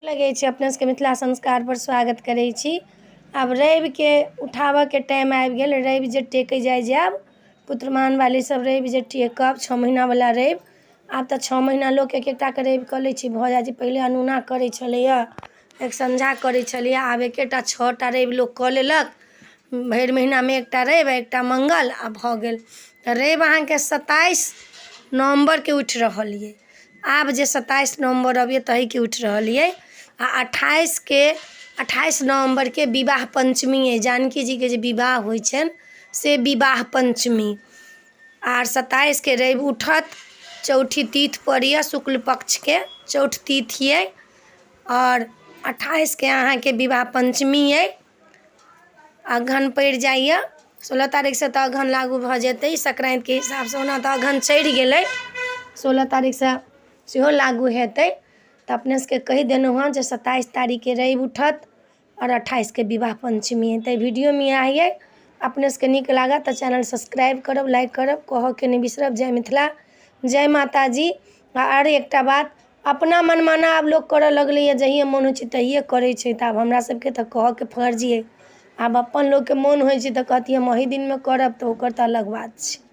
लगे छी अपने सबके मिथिला संस्कार पर स्वागत करै छी। अब रवि के उठाबऽ के टाइम आबि गेल। रवि जे टेके जायब पुत्रमान वाली सब रवि जे टेकब 6 महीना वाला रवि। आब तऽ 6 महीना लोग एक एकटा के रवि कऽ लै छी। भऽ जाइ छै पहिले अनूना करै छलैया, एक संझा करै छलैया। आब एकेटा 6टा रवि लोग कऽ लेलक। भरि महीना में एकटा रवि एकटा मंगल आ भऽ गेल। रवि अहाँके 27 नवम्बर के उठि रहल ये। आब जे 27 नवम्बर अबिये तही के उठि रहल ये। आ 28 नवम्बर के विवाह पंचमी है। जानकी जी के जे विवाह होइ छनि से विवाह पंचमी। आर 27 के रवि उठत, चौठी तीथ पड़िया शुक्ल पक्ष के चौठ तीथ ये। और 28 के अहाँ के विवाह पंचमी है। अगहन पड़ि जाइए 16 तारीख से तऽ अगहन लागू भऽ जेतै। संक्रांति के हिसाब से ओना तऽ अगहन चढ़ि गेलै, 16 तारीख से सेहो लागू हेतै। तो अपने सबके कही देलहुँ हँ जे 27 तारीख के रवि उठत और 28 के विवाह पंचमी है। तो वीडियो में आइए, अपने सबके नीक लागत तो चैनल सब्सक्राइब करब, लाइक करब, कह के नहीं बिसरब। जय मिथिला, जय माता जी। और एकटा बात, अपना मनमाना आब लोग करऽ लगलै। जहिए मन होइ छै तहिए करै छै। तऽ आब हमरा सबके तऽ कह के फर्ज है। आब अपन लोग के मन होइ छै तऽ कहतियै हम एही दिन में करब, तो ओकर तऽ अलग बात छै।